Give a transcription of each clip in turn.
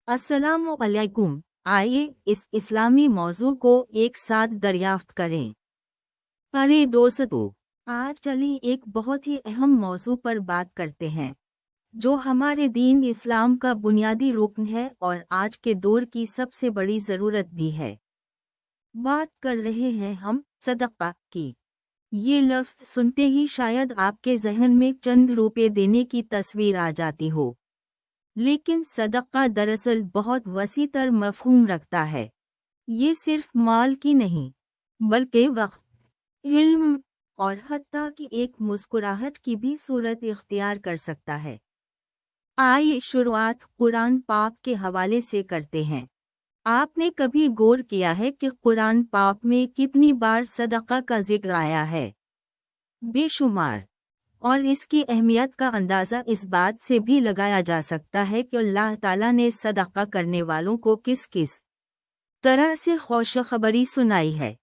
अस्सलामु अलैकुम। आइए इस इस्लामी मौजू को एक साथ दरियाफ्त करें। अरे दोस्तों, आज चलिए एक बहुत ही अहम मौजू पर बात करते हैं जो हमारे दीन इस्लाम का बुनियादी रुकन है और आज के दौर की सबसे बड़ी ज़रूरत भी है। बात कर रहे हैं हम सदक़ा की। ये लफ्ज़ सुनते ही शायद आपके जहन में चंद रुपए देने की तस्वीर आ जाती हो, लेकिन सदक़ा दरअसल बहुत वसीतर मफ़हूम रखता है। ये सिर्फ माल की नहीं, बल्कि वक्त, इल्म और हत्ता की एक मुस्कुराहट की भी सूरत इख्तियार कर सकता है। आइए शुरुआत कुरान पाक के हवाले से करते हैं। आपने कभी गौर किया है कि कुरान पाक में कितनी बार सदक़ा का जिक्र आया है? बेशुमार। और इसकी अहमियत का अंदाज़ा इस बात से भी लगाया जा सकता है कि अल्लाह ताला ने सदक़ा करने वालों को किस किस तरह से खुशखबरी सुनाई है,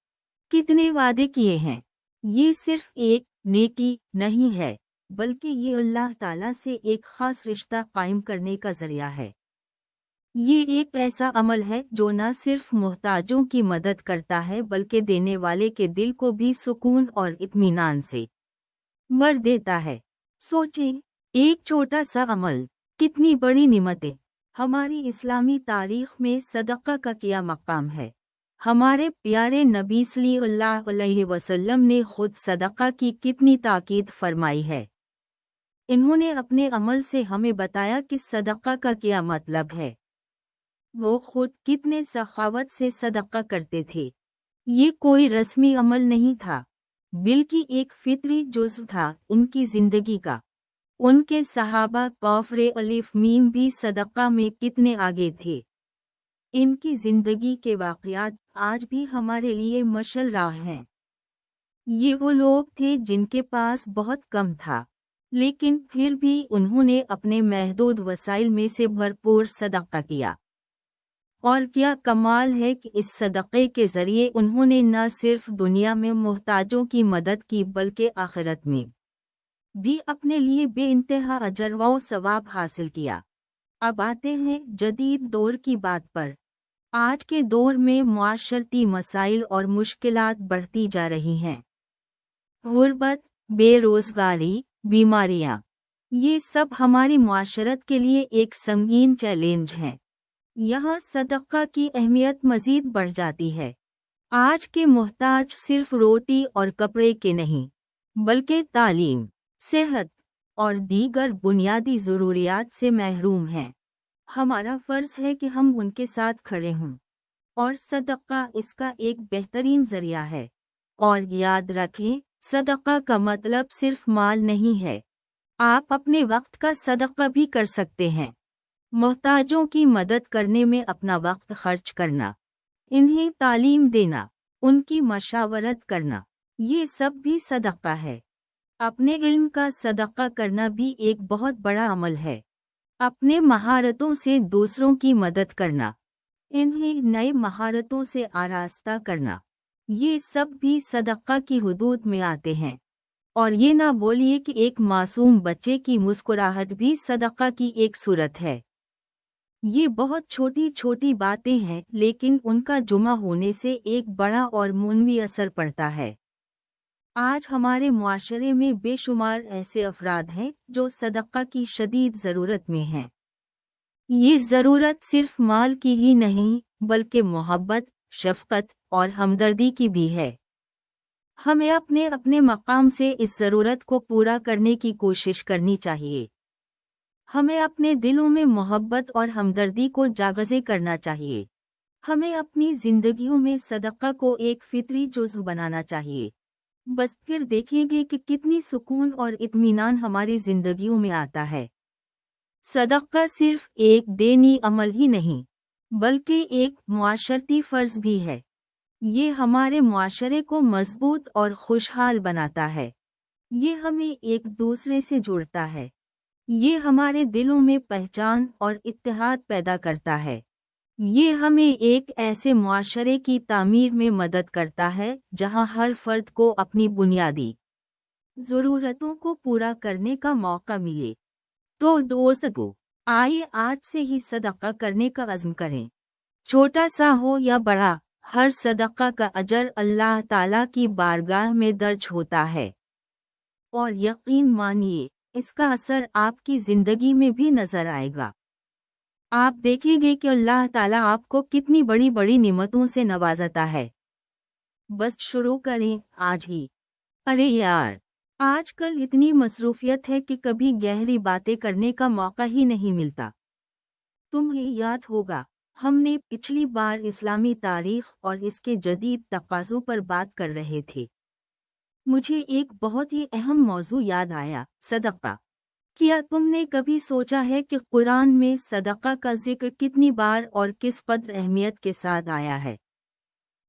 कितने वादे किए हैं। ये सिर्फ एक नेकी नहीं है, बल्कि ये अल्लाह ताला से एक ख़ास रिश्ता कायम करने का ज़रिया है। ये एक ऐसा अमल है जो न सिर्फ मोहताजों की मदद करता है, बल्कि देने वाले के दिल को भी सुकून और इत्मीनान से भर देता है। सोचें, एक छोटा सा अमल कितनी बड़ी निमतें। हमारी इस्लामी तारीख में सदक़ा का क्या मकाम है। हमारे प्यारे नबी सल्लल्लाहु अलैहि वसल्लम ने खुद सदक़ा की कितनी ताकीद फरमाई है। इन्होंने अपने अमल से हमें बताया कि सदक़ा का क्या मतलब है। वो खुद कितने सखावत से सदक़ा करते थे। ये कोई रस्मी अमल नहीं था, बल्कि एक फितरी जुज़्व था उनकी ज़िंदगी का। उनके सहाबा कौफ़रे अलिफ मीम भी सदक़ा में कितने आगे थे। इनकी ज़िंदगी के वाक़यात आज भी हमारे लिए मशल राह हैं। ये वो लोग थे जिनके पास बहुत कम था, लेकिन फिर भी उन्होंने अपने महदूद वसाइल में से भरपूर सदक़ा किया। और क्या कमाल है कि इस सदक़े के ज़रिए उन्होंने न सिर्फ दुनिया में मोहताजों की मदद की, बल्कि आखिरत में भी अपने लिए बेइंतहा अजर व सवाब हासिल किया। अब आते हैं जदीद दौर की बात पर। आज के दौर में मुआशरती मसाइल और मुश्किलात बढ़ती जा रही हैं। गुर्बत, बेरोज़गारी, बीमारियाँ, ये सब हमारी मुआशरत के लिए एक संगीन चैलेंज हैं। यहाँ सदक़ा की अहमियत मज़ीद बढ़ जाती है। आज के मोहताज सिर्फ रोटी और कपड़े के नहीं, बल्कि तालीम, सेहत और दीगर बुनियादी ज़रूरियात से महरूम हैं। हमारा फ़र्ज़ है कि हम उनके साथ खड़े हों, और सदक़ा इसका एक बेहतरीन ज़रिया है। और याद रखें, सदक़ा का मतलब सिर्फ माल नहीं है। आप अपने वक्त का सदक़ा भी कर सकते हैं। मोहताजों की मदद करने में अपना वक्त खर्च करना, इन्हें तालीम देना, उनकी मशावरत करना, ये सब भी सदक़ा है। अपने इल्म का सदक़ा करना भी एक बहुत बड़ा अमल है। अपने महारतों से दूसरों की मदद करना, इन्हें नए महारतों से आरास्ता करना, ये सब भी सदक़ा की हुदूद में आते हैं। और ये ना बोलिए कि एक मासूम बच्चे की मुस्कुराहट भी सदक़ा की एक सूरत है। ये बहुत छोटी छोटी बातें हैं, लेकिन उनका जुमा होने से एक बड़ा और मुनवी असर पड़ता है। आज हमारे मुआशरे में बेशुमार ऐसे अफराद हैं जो सदक़ा की शदीद ज़रूरत में हैं। ये ज़रूरत सिर्फ माल की ही नहीं, बल्कि मोहब्बत, शफ़क़त और हमदर्दी की भी है। हमें अपने अपने मकाम से इस ज़रूरत को पूरा करने की कोशिश करनी चाहिए। हमें अपने दिलों में मोहब्बत और हमदर्दी को जागज़े करना चाहिए। हमें अपनी ज़िंदगियों में सदक़ा को एक फितरी जुज़्व बनाना चाहिए। बस फिर देखेंगे कि कितनी सुकून और इत्मीनान हमारी ज़िंदगियों में आता है। सदक़ा सिर्फ एक दीनी अमल ही नहीं, बल्कि एक मुआशरती फ़र्ज़ भी है। ये हमारे मुआशरे को मज़बूत और खुशहाल बनाता है। ये हमें एक दूसरे से जोड़ता है। ये हमारे दिलों में पहचान और इत्तेहाद पैदा करता है। ये हमें एक ऐसे मुआशरे की तामीर में मदद करता है जहां हर फर्द को अपनी बुनियादी ज़रूरतों को पूरा करने का मौका मिले। तो दोस्तों, आइए आज से ही सदका करने का अज़्म करें। छोटा सा हो या बड़ा, हर सदका का अजर अल्लाह ताला की बारगाह में दर्ज होता है। और यकीन मानिए, इसका असर आपकी ज़िंदगी में भी नज़र आएगा। आप देखेंगे कि अल्लाह ताला आपको कितनी बड़ी बड़ी नेमतों से नवाजता है। बस शुरू करें आज ही। अरे यार, आजकल इतनी मसरूफियत है कि कभी गहरी बातें करने का मौका ही नहीं मिलता। तुम्हें याद होगा, हमने पिछली बार इस्लामी तारीख और इसके जदीद तकाज़ों पर बात कर रहे थे। मुझे एक बहुत ही अहम मौजू याद आया, सदका। क्या तुमने कभी सोचा है कि कुरान में सदका का जिक्र कितनी बार और किस कदर अहमियत के साथ आया है?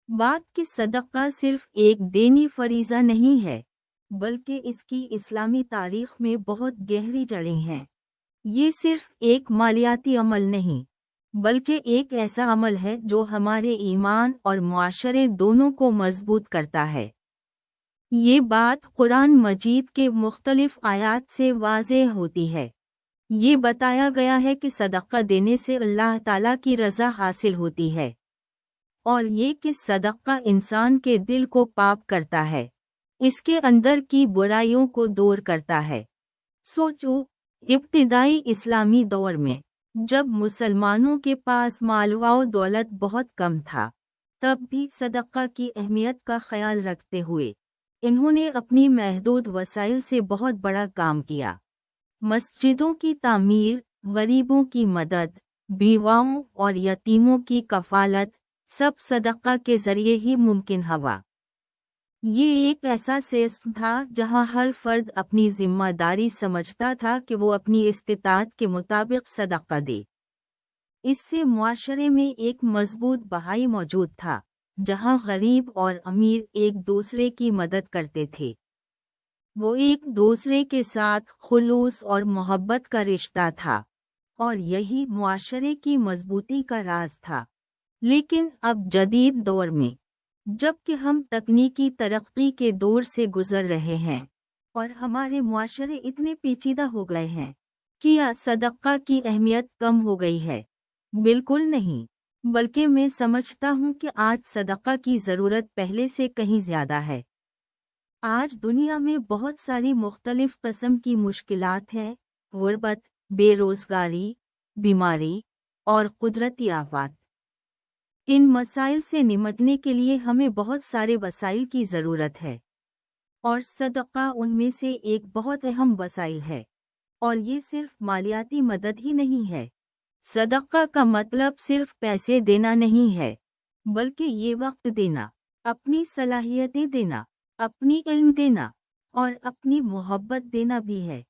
बात कि सदका सिर्फ एक दीनी फरीज़ा नहीं है, बल्कि इसकी इस्लामी तारीख में बहुत गहरी जड़ें हैं। ये सिर्फ एक मालियाती अमल नहीं, बल्कि एक ऐसा अमल है जो हमारे ईमान और मुआशरे दोनों को मजबूत करता है। ये बात कुरान मजीद के मुख्तलिफ आयात से वाज़ेह होती है। ये बताया गया है कि सदका देने से अल्लाह ताला की रज़ा हासिल होती है, और ये कि सदका इंसान के दिल को पाक करता है, इसके अंदर की बुराइयों को दूर करता है। सोचो, इब्तिदाई इस्लामी दौर में जब मुसलमानों के पास माल व दौलत बहुत कम था, तब भी सदका की अहमियत का ख्याल रखते हुए इन्होंने अपनी महदूद वसाइल से बहुत बड़ा काम किया। मस्जिदों की तामीर, गरीबों की मदद, बीवाओं और यतीमों की कफालत, सब सदका के जरिए ही मुमकिन हुआ। ये एक ऐसा सिस्टम था जहां हर फर्द अपनी जिम्मेदारी समझता था कि वो अपनी इस्तिताअत के मुताबिक सदका दे। इससे मुआशरे में एक मजबूत बहाई मौजूद था, जहां गरीब और अमीर एक दूसरे की मदद करते थे। वो एक दूसरे के साथ खुलूस और मोहब्बत का रिश्ता था, और यही मुआशरे की मजबूती का राज था। लेकिन अब जदीद दौर में, जबकि हम तकनीकी तरक्की के दौर से गुजर रहे हैं और हमारे मुआशरे इतने पेचीदा हो गए हैं, क्या सदका की अहमियत कम हो गई है? बिल्कुल नहीं, बल्कि मैं समझता हूँ कि आज सदका की ज़रूरत पहले से कहीं ज़्यादा है। आज दुनिया में बहुत सारी मुख्तलिफ किस्म की मुश्किलात हैं, गुर्बत, बेरोज़गारी, बीमारी और कुदरती आफात। इन मसाइल से निपटने के लिए हमें बहुत सारे वसाइल की ज़रूरत है, और सदका उनमें से एक बहुत अहम वसाइल है। और ये सिर्फ मालियाती मदद ही नहीं है। सदका का मतलब सिर्फ पैसे देना नहीं है, बल्कि ये वक्त देना, अपनी सलाहियतें देना, अपनी इल्म देना और अपनी मोहब्बत देना भी है।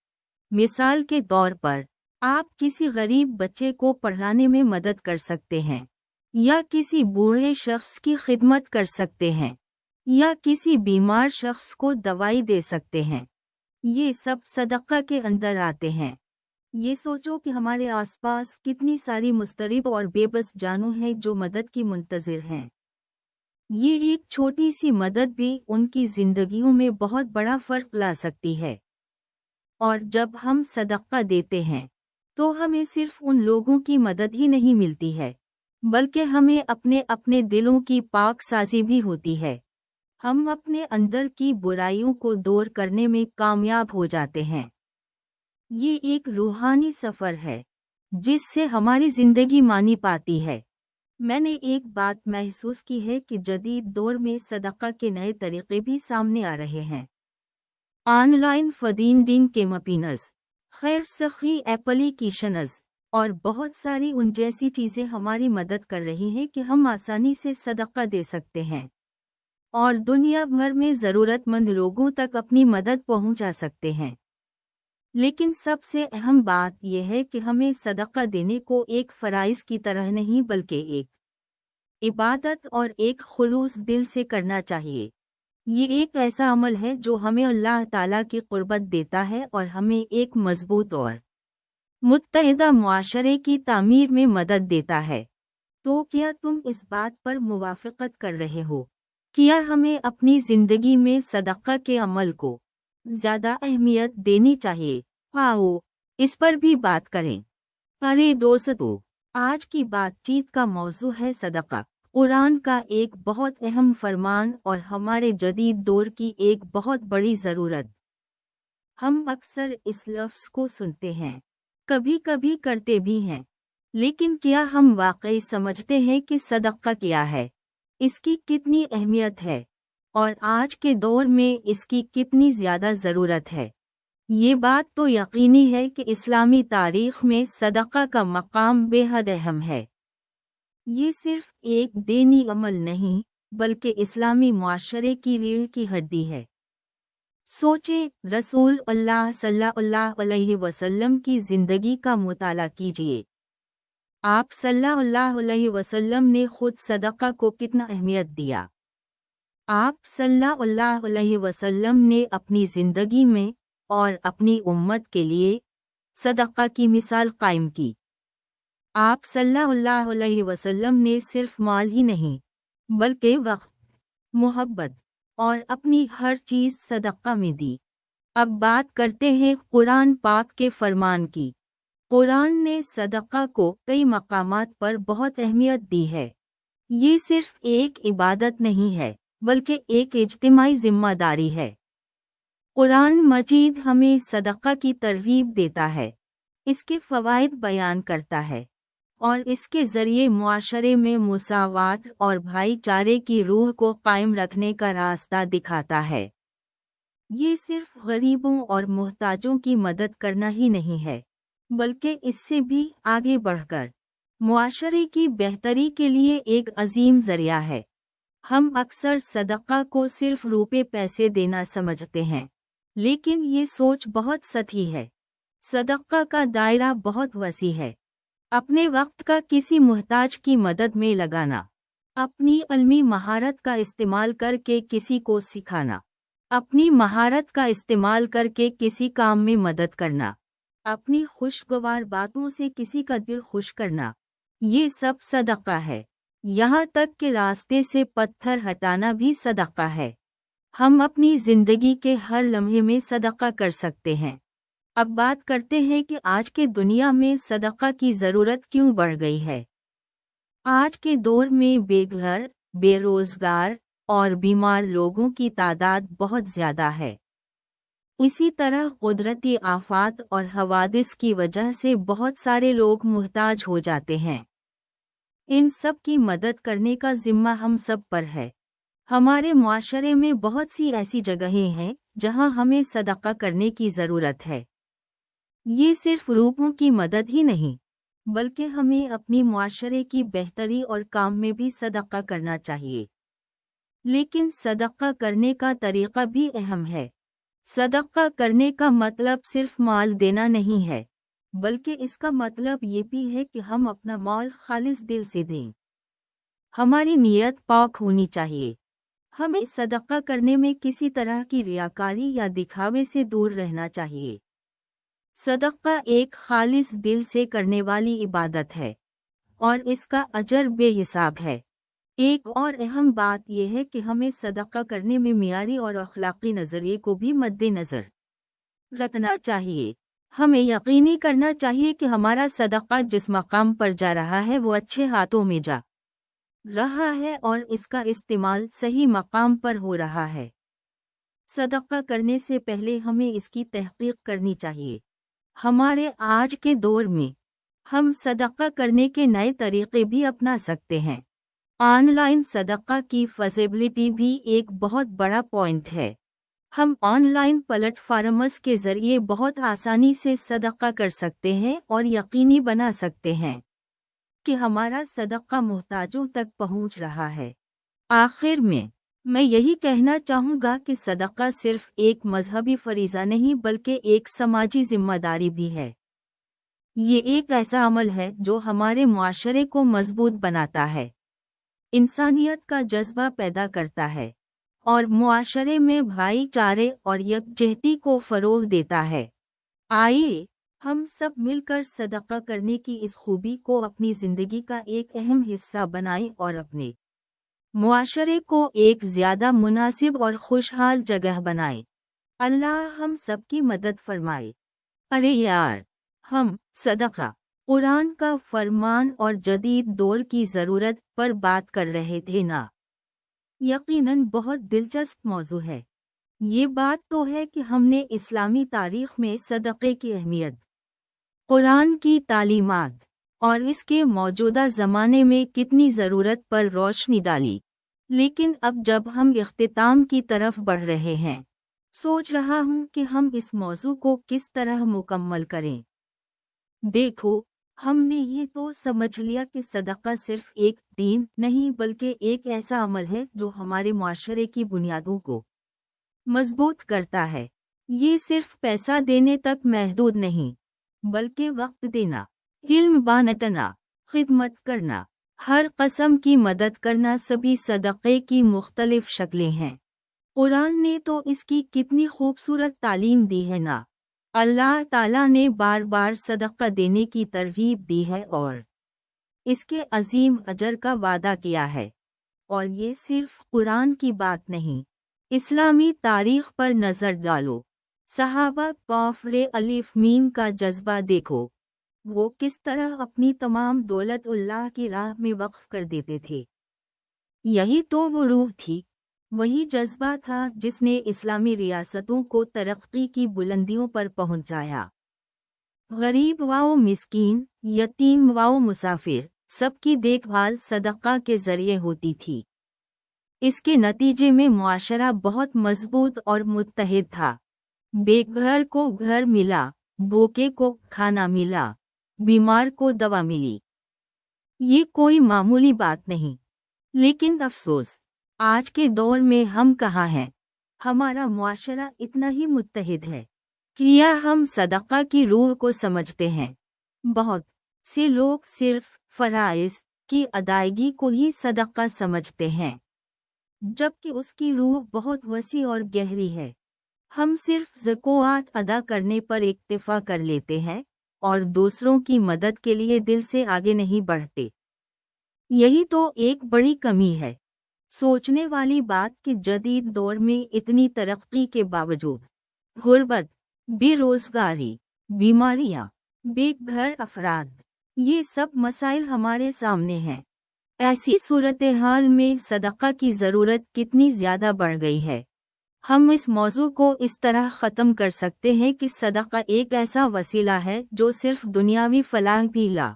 मिसाल के तौर पर, आप किसी गरीब बच्चे को पढ़ाने में मदद कर सकते हैं, या किसी बूढ़े शख्स की खिदमत कर सकते हैं, या किसी बीमार शख्स को दवाई दे सकते हैं। ये सब सदका के अंदर आते हैं। ये सोचो कि हमारे आसपास कितनी सारी मुस्तरिब और बेबस जानों हैं जो मदद की मुंतज़िर हैं। ये एक छोटी सी मदद भी उनकी जिंदगियों में बहुत बड़ा फ़र्क ला सकती है। और जब हम सदका देते हैं, तो हमें सिर्फ उन लोगों की मदद ही नहीं मिलती है, बल्कि हमें अपने अपने दिलों की पाक साज़ी भी होती है। हम अपने अंदर की बुराइयों को दूर करने में कामयाब हो जाते हैं। ये एक रूहानी सफ़र है, जिससे हमारी ज़िंदगी मानी पाती है। मैंने एक बात महसूस की है कि जदीद दौर में सदका के नए तरीक़े भी सामने आ रहे हैं। ऑनलाइन फंडिंग कैंपेन्स, खैर सखी एप्लीकेशंस और बहुत सारी उन जैसी चीज़ें हमारी मदद कर रही हैं कि हम आसानी से सदका दे सकते हैं और दुनिया भर में ज़रूरतमंद लोगों तक अपनी मदद पहुंचा सकते हैं। लेकिन सबसे अहम बात यह है कि हमें सदका देने को एक फ़राइज़ की तरह नहीं, बल्कि एक इबादत और एक खुलूस दिल से करना चाहिए। ये एक ऐसा अमल है जो हमें अल्लाह ताला की क़ुर्बत देता है और हमें एक मजबूत और मुत्तहिदा मुआशरे की तामीर में मदद देता है। तो क्या तुम इस बात पर मुवाफ़क़त कर रहे हो? क्या हमें अपनी ज़िंदगी में सदका के अमल को ज़्यादा अहमियत देनी चाहिए? आओ, इस पर भी बात करें। अरे दोस्तों, आज की बातचीत का मौजू है सदका, कुरान का एक बहुत अहम फरमान और हमारे जदीद दौर की एक बहुत बड़ी ज़रूरत। हम अक्सर इस लफ्ज़ को सुनते हैं, कभी कभी करते भी हैं, लेकिन क्या हम वाकई समझते हैं कि सदका क्या है, इसकी कितनी अहमियत है और आज के दौर में इसकी कितनी ज़्यादा ज़रूरत है। ये बात तो यकीनी है कि इस्लामी तारीख में सदका का मकाम बेहद अहम है। ये सिर्फ एक दीनी अमल नहीं, बल्कि इस्लामी मुआशरे की रीढ़ की हड्डी है। सोचें, रसूल अल्लाह सल्लल्लाहु अलैहि वसल्लम की ज़िंदगी का मुताला कीजिए। आप सल्लल्लाहु अलैहि वसल्लम ने खुद सदका को कितना अहमियत दिया। आप सल्लल्लाहु अलैहि वसल्लम ने अपनी ज़िंदगी में और अपनी उम्मत के लिए सदका की मिसाल कायम की। आप सल्लल्लाहु अलैहि वसल्लम ने सिर्फ माल ही नहीं, बल्कि वक्त, मोहब्बत और अपनी हर चीज़ सदका में दी। अब बात करते हैं कुरान पाक के फरमान की। कुरान ने सदका को कई मकामात पर बहुत अहमियत दी है। ये सिर्फ एक इबादत नहीं है, बल्कि एक इज्तिमाई जिम्मेदारी है। कुरान मजीद हमें सदका की तरगीब देता है, इसके फ़वाइद बयान करता है और इसके ज़रिए मुआशरे में मुसावात और भाईचारे की रूह को कायम रखने का रास्ता दिखाता है। ये सिर्फ गरीबों और मोहताजों की मदद करना ही नहीं है, बल्कि इससे भी आगे बढ़कर मुआशरे की बेहतरी के लिए एक अजीम ज़रिया है। हम अक्सर सदका को सिर्फ रुपए पैसे देना समझते हैं, लेकिन ये सोच बहुत सही है। सदका का दायरा बहुत वसी है। अपने वक्त का किसी मुहताज की मदद में लगाना, अपनी इल्मी महारत का इस्तेमाल करके किसी को सिखाना, अपनी महारत का इस्तेमाल करके किसी काम में मदद करना, अपनी खुशगवार बातों से किसी का दिल खुश करना, ये सब सदका है। यहाँ तक कि रास्ते से पत्थर हटाना भी सदका है। हम अपनी ज़िंदगी के हर लम्हे में सदका कर सकते हैं। अब बात करते हैं कि आज के दुनिया में सदका की ज़रूरत क्यों बढ़ गई है। आज के दौर में बेघर, बेरोज़गार और बीमार लोगों की तादाद बहुत ज़्यादा है। इसी तरह कुदरती आफात और हवादिस की वजह से बहुत सारे लोग मुहताज हो जाते हैं। इन सब की मदद करने का जिम्मा हम सब पर है। हमारे मुआशरे में बहुत सी ऐसी जगहें हैं जहां हमें सदका करने की ज़रूरत है। ये सिर्फ रूपों की मदद ही नहीं, बल्कि हमें अपनी मुआशरे की बेहतरी और काम में भी सदका करना चाहिए। लेकिन सदका करने का तरीक़ा भी अहम है। सदका करने का मतलब सिर्फ माल देना नहीं है, बल्कि इसका मतलब ये भी है कि हम अपना माल खालिस दिल से दें। हमारी नीयत पाक होनी चाहिए। हमें सदका करने में किसी तरह की रियाकारी या दिखावे से दूर रहना चाहिए। सदका एक खालिस दिल से करने वाली इबादत है और इसका अजर बेहिसाब है। एक और अहम बात यह है कि हमें सदका करने में मियारी और अखलाकी नज़रिए को भी मद्देनज़र रखना चाहिए। हमें यकीनी करना चाहिए कि हमारा सदका जिस मकाम पर जा रहा है वो अच्छे हाथों में जा रहा है और इसका इस्तेमाल सही मकाम पर हो रहा है। सदका करने से पहले हमें इसकी तहकीक करनी चाहिए। हमारे आज के दौर में हम सदका करने के नए तरीक़े भी अपना सकते हैं। ऑनलाइन सदका की फैसिलिटी भी एक बहुत बड़ा पॉइंट है। हम ऑनलाइन प्लेटफॉर्म्स के ज़रिए बहुत आसानी से सदका कर सकते हैं और यकीनी बना सकते हैं कि हमारा सदका मुहताजों तक पहुंच रहा है। आखिर में मैं यही कहना चाहूँगा कि सदका सिर्फ एक मजहबी फरीज़ा नहीं बल्कि एक समाजी जिम्मेदारी भी है। ये एक ऐसा अमल है जो हमारे मुआशरे को मजबूत बनाता है, इंसानियत का जज्बा पैदा करता है और मुआशरे में भाईचारे और यकजहती को फ़रोग़ देता है। आइए हम सब मिलकर सदका करने की इस खूबी को अपनी ज़िंदगी का एक अहम हिस्सा बनाएं और अपने मुआशरे को एक ज़्यादा मुनासिब और खुशहाल जगह बनाएं। अल्लाह हम सब की मदद फरमाए। अरे यार, हम सदका قرآن کا فرمان اور جدید دور کی ضرورت پر بات کر رہے تھے نا؟ یقیناً بہت دلچسپ موضوع ہے۔ یہ بات تو ہے کہ ہم نے اسلامی تاریخ میں صدقے کی اہمیت، قرآن کی تعلیمات اور اس کے موجودہ زمانے میں کتنی ضرورت پر روشنی ڈالی، لیکن اب جب ہم اختتام کی طرف بڑھ رہے ہیں، سوچ رہا ہوں کہ ہم اس موضوع کو کس طرح مکمل کریں۔ دیکھو، ہم نے یہ تو سمجھ لیا کہ صدقہ صرف ایک دین نہیں بلکہ ایک ایسا عمل ہے جو ہمارے معاشرے کی بنیادوں کو مضبوط کرتا ہے۔ یہ صرف پیسہ دینے تک محدود نہیں، بلکہ وقت دینا، علم بانٹنا، خدمت کرنا، ہر قسم کی مدد کرنا سبھی صدقے کی مختلف شکلیں ہیں۔ قرآن نے تو اس کی کتنی خوبصورت تعلیم دی ہے نا۔ اللہ تعالیٰ نے بار بار صدقہ دینے کی ترغیب دی ہے اور اس کے عظیم اجر کا وعدہ کیا ہے۔ اور یہ صرف قرآن کی بات نہیں، اسلامی تاریخ پر نظر ڈالو، صحابہ کفر الف میم کا جذبہ دیکھو، وہ کس طرح اپنی تمام دولت اللہ کی راہ میں وقف کر دیتے تھے۔ یہی تو وہ روح تھی، وہی جذبہ تھا جس نے اسلامی ریاستوں کو ترقی کی بلندیوں پر پہنچایا۔ غریب و مسکین، یتیم و مسافر، سب کی دیکھ بھال صدقہ کے ذریعے ہوتی تھی۔ اس کے نتیجے میں معاشرہ بہت مضبوط اور متحد تھا۔ بے گھر کو گھر ملا، بھوکے کو کھانا ملا، بیمار کو دوا ملی۔ یہ کوئی معمولی بات نہیں، لیکن افسوس، آج کے دور میں ہم کہاں ہیں؟ ہمارا معاشرہ اتنا ہی متحد ہے کیا ہم صدقہ کی روح کو سمجھتے ہیں؟ بہت سے لوگ صرف فرائض کی ادائیگی کو ہی صدقہ سمجھتے ہیں، جبکہ اس کی روح بہت وسیع اور گہری ہے۔ ہم صرف زکوٰۃ ادا کرنے پر اکتفا کر لیتے ہیں اور دوسروں کی مدد کے لیے دل سے آگے نہیں بڑھتے۔ یہی تو ایک بڑی کمی ہے۔ سوچنے والی بات کہ جدید دور میں اتنی ترقی کے باوجود غربت، بے روزگاری، بیماریاں، بے گھر افراد، یہ سب مسائل ہمارے سامنے ہیں۔ ایسی صورتحال میں صدقہ کی ضرورت کتنی زیادہ بڑھ گئی ہے۔ ہم اس موضوع کو اس طرح ختم کر سکتے ہیں کہ صدقہ ایک ایسا وسیلہ ہے جو صرف دنیاوی فلاح بھی لا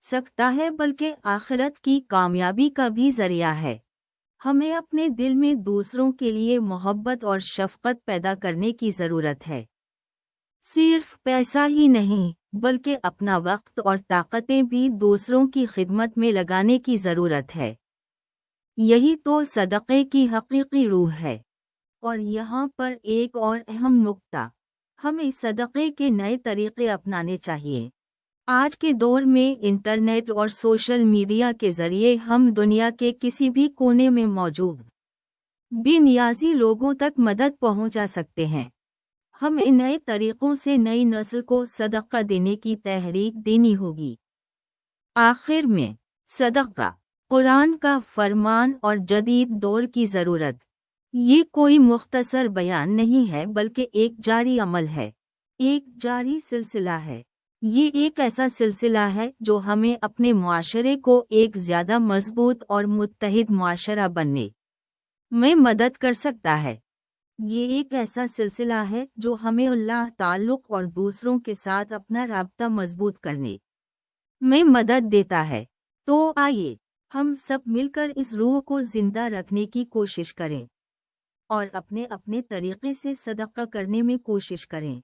سکتا ہے بلکہ آخرت کی کامیابی کا بھی ذریعہ ہے۔ ہمیں اپنے دل میں دوسروں کے لیے محبت اور شفقت پیدا کرنے کی ضرورت ہے۔ صرف پیسہ ہی نہیں بلکہ اپنا وقت اور طاقتیں بھی دوسروں کی خدمت میں لگانے کی ضرورت ہے۔ یہی تو صدقے کی حقیقی روح ہے۔ اور یہاں پر ایک اور اہم نکتہ، ہمیں صدقے کے نئے طریقے اپنانے چاہیے۔ آج کے دور میں انٹرنیٹ اور سوشل میڈیا کے ذریعے ہم دنیا کے کسی بھی کونے میں موجود بے نیازی لوگوں تک مدد پہنچا سکتے ہیں۔ ہمیں نئے طریقوں سے نئی نسل کو صدقہ دینے کی تحریک دینی ہوگی۔ آخر میں، صدقہ، قرآن کا فرمان اور جدید دور کی ضرورت، یہ کوئی مختصر بیان نہیں ہے بلکہ ایک جاری عمل ہے، ایک جاری سلسلہ ہے۔ یہ ایک ایسا سلسلہ ہے جو ہمیں اپنے معاشرے کو ایک زیادہ مضبوط اور متحد معاشرہ بننے میں مدد کر سکتا ہے۔ یہ ایک ایسا سلسلہ ہے جو ہمیں اللہ تعلق اور دوسروں کے ساتھ اپنا رابطہ مضبوط کرنے میں مدد دیتا ہے۔ تو آئیے ہم سب مل کر اس روح کو زندہ رکھنے کی کوشش کریں اور اپنے اپنے طریقے سے صدقہ کرنے میں کوشش کریں۔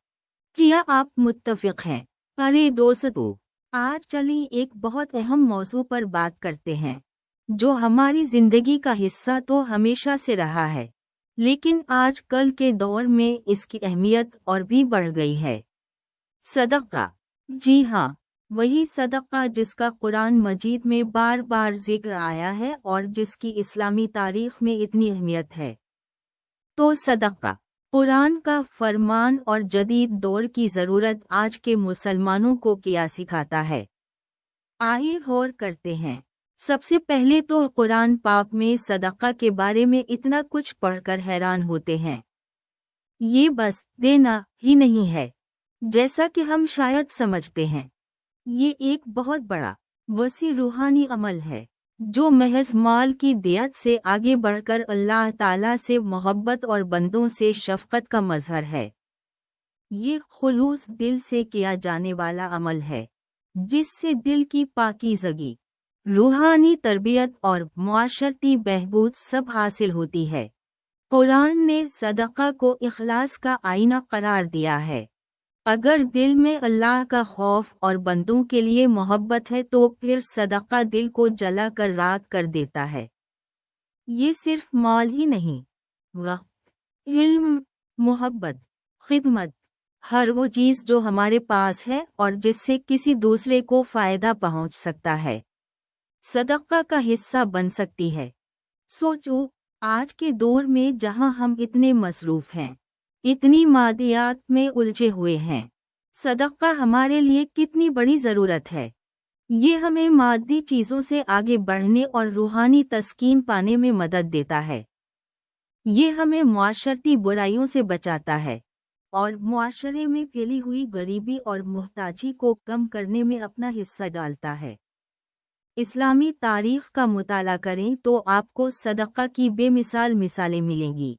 کیا آپ متفق ہیں؟ ارے دوستو، آج چلیے ایک بہت اہم موضوع پر بات کرتے ہیں جو ہماری زندگی کا حصہ تو ہمیشہ سے رہا ہے، لیکن آج کل کے دور میں اس کی اہمیت اور بھی بڑھ گئی ہے۔ صدقہ۔ جی ہاں، وہی صدقہ جس کا قرآن مجید میں بار بار ذکر آیا ہے اور جس کی اسلامی تاریخ میں اتنی اہمیت ہے۔ تو صدقہ، قرآن کا فرمان اور جدید دور کی ضرورت آج کے مسلمانوں کو کیا سکھاتا ہے؟ آئیے غور کرتے ہیں۔ سب سے پہلے تو قرآن پاک میں صدقہ کے بارے میں اتنا کچھ پڑھ کر حیران ہوتے ہیں۔ یہ بس دینا ہی نہیں ہے جیسا کہ ہم شاید سمجھتے ہیں۔ یہ ایک بہت بڑا وسیع روحانی عمل ہے جو محض مال کی دیت سے آگے بڑھ کر اللہ تعالیٰ سے محبت اور بندوں سے شفقت کا مظہر ہے۔ یہ خلوص دل سے کیا جانے والا عمل ہے جس سے دل کی پاکیزگی، روحانی تربیت اور معاشرتی بہبود سب حاصل ہوتی ہے۔ قرآن نے صدقہ کو اخلاص کا آئینہ قرار دیا ہے۔ اگر دل میں اللہ کا خوف اور بندوں کے لیے محبت ہے تو پھر صدقہ دل کو جلا کر راکھ کر دیتا ہے۔ یہ صرف مال ہی نہیں، وقت، علم، محبت، خدمت، ہر وہ چیز جو ہمارے پاس ہے اور جس سے کسی دوسرے کو فائدہ پہنچ سکتا ہے، صدقہ کا حصہ بن سکتی ہے۔ سوچو، آج کے دور میں جہاں ہم اتنے مصروف ہیں، اتنی مادیات میں الجھے ہوئے ہیں، صدقہ ہمارے لیے کتنی بڑی ضرورت ہے۔ یہ ہمیں مادی چیزوں سے آگے بڑھنے اور روحانی تسکین پانے میں مدد دیتا ہے۔ یہ ہمیں معاشرتی برائیوں سے بچاتا ہے اور معاشرے میں پھیلی ہوئی غریبی اور محتاجی کو کم کرنے میں اپنا حصہ ڈالتا ہے۔ اسلامی تاریخ کا مطالعہ کریں تو آپ کو صدقہ کی بے مثال مثالیں ملیں گی۔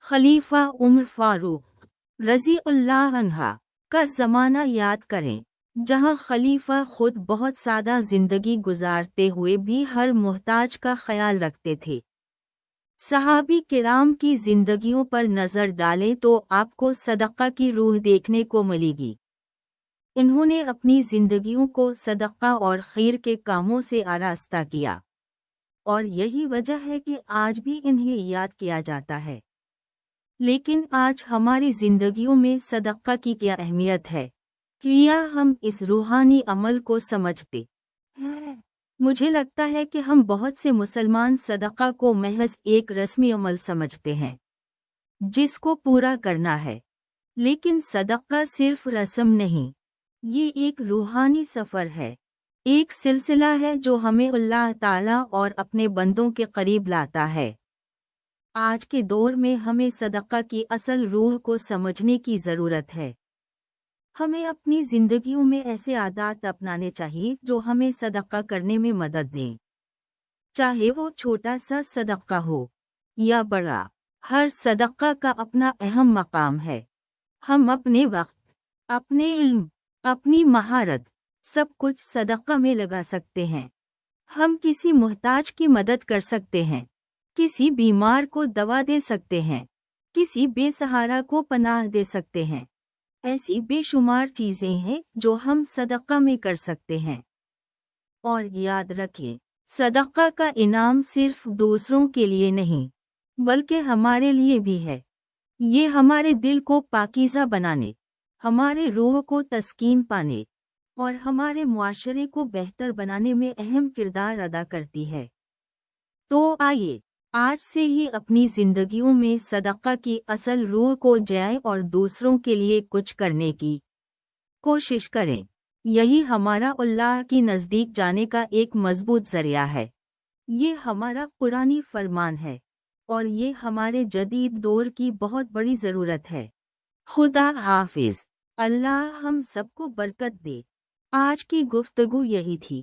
خلیفہ عمر فاروق رضی اللہ عنہ کا زمانہ یاد کریں، جہاں خلیفہ خود بہت سادہ زندگی گزارتے ہوئے بھی ہر محتاج کا خیال رکھتے تھے۔ صحابی کرام کی زندگیوں پر نظر ڈالیں تو آپ کو صدقہ کی روح دیکھنے کو ملے گی۔ انہوں نے اپنی زندگیوں کو صدقہ اور خیر کے کاموں سے آراستہ کیا، اور یہی وجہ ہے کہ آج بھی انہیں یاد کیا جاتا ہے۔ لیکن آج ہماری زندگیوں میں صدقہ کی کیا اہمیت ہے؟ کیا ہم اس روحانی عمل کو سمجھتے ہیں؟ مجھے لگتا ہے کہ ہم بہت سے مسلمان صدقہ کو محض ایک رسمی عمل سمجھتے ہیں جس کو پورا کرنا ہے، لیکن صدقہ صرف رسم نہیں، یہ ایک روحانی سفر ہے، ایک سلسلہ ہے جو ہمیں اللہ تعالیٰ اور اپنے بندوں کے قریب لاتا ہے۔ آج کے دور میں ہمیں صدقہ کی اصل روح کو سمجھنے کی ضرورت ہے۔ ہمیں اپنی زندگیوں میں ایسے عادات اپنانے چاہیے جو ہمیں صدقہ کرنے میں مدد دیں، چاہے وہ چھوٹا سا صدقہ ہو یا بڑا، ہر صدقہ کا اپنا اہم مقام ہے۔ ہم اپنے وقت، اپنے علم، اپنی مہارت، سب کچھ صدقہ میں لگا سکتے ہیں۔ ہم کسی محتاج کی مدد کر سکتے ہیں، کسی بیمار کو دوا دے سکتے ہیں، کسی بے سہارا کو پناہ دے سکتے ہیں۔ ایسی بے شمار چیزیں ہیں جو ہم صدقہ میں کر سکتے ہیں۔ اور یاد رکھیں، صدقہ کا انعام صرف دوسروں کے لیے نہیں بلکہ ہمارے لیے بھی ہے۔ یہ ہمارے دل کو پاکیزہ بنانے، ہمارے روح کو تسکین پانے اور ہمارے معاشرے کو بہتر بنانے میں اہم کردار ادا کرتی ہے۔ تو آئیے آج سے ہی اپنی زندگیوں میں صدقہ کی اصل روح کو جائیں اور دوسروں کے لیے کچھ کرنے کی کوشش کریں۔ یہی ہمارا اللہ کی نزدیک جانے کا ایک مضبوط ذریعہ ہے۔ یہ ہمارا قرآنی فرمان ہے اور یہ ہمارے جدید دور کی بہت بڑی ضرورت ہے۔ خدا حافظ۔ اللہ ہم سب کو برکت دے۔ آج کی گفتگو یہی تھی۔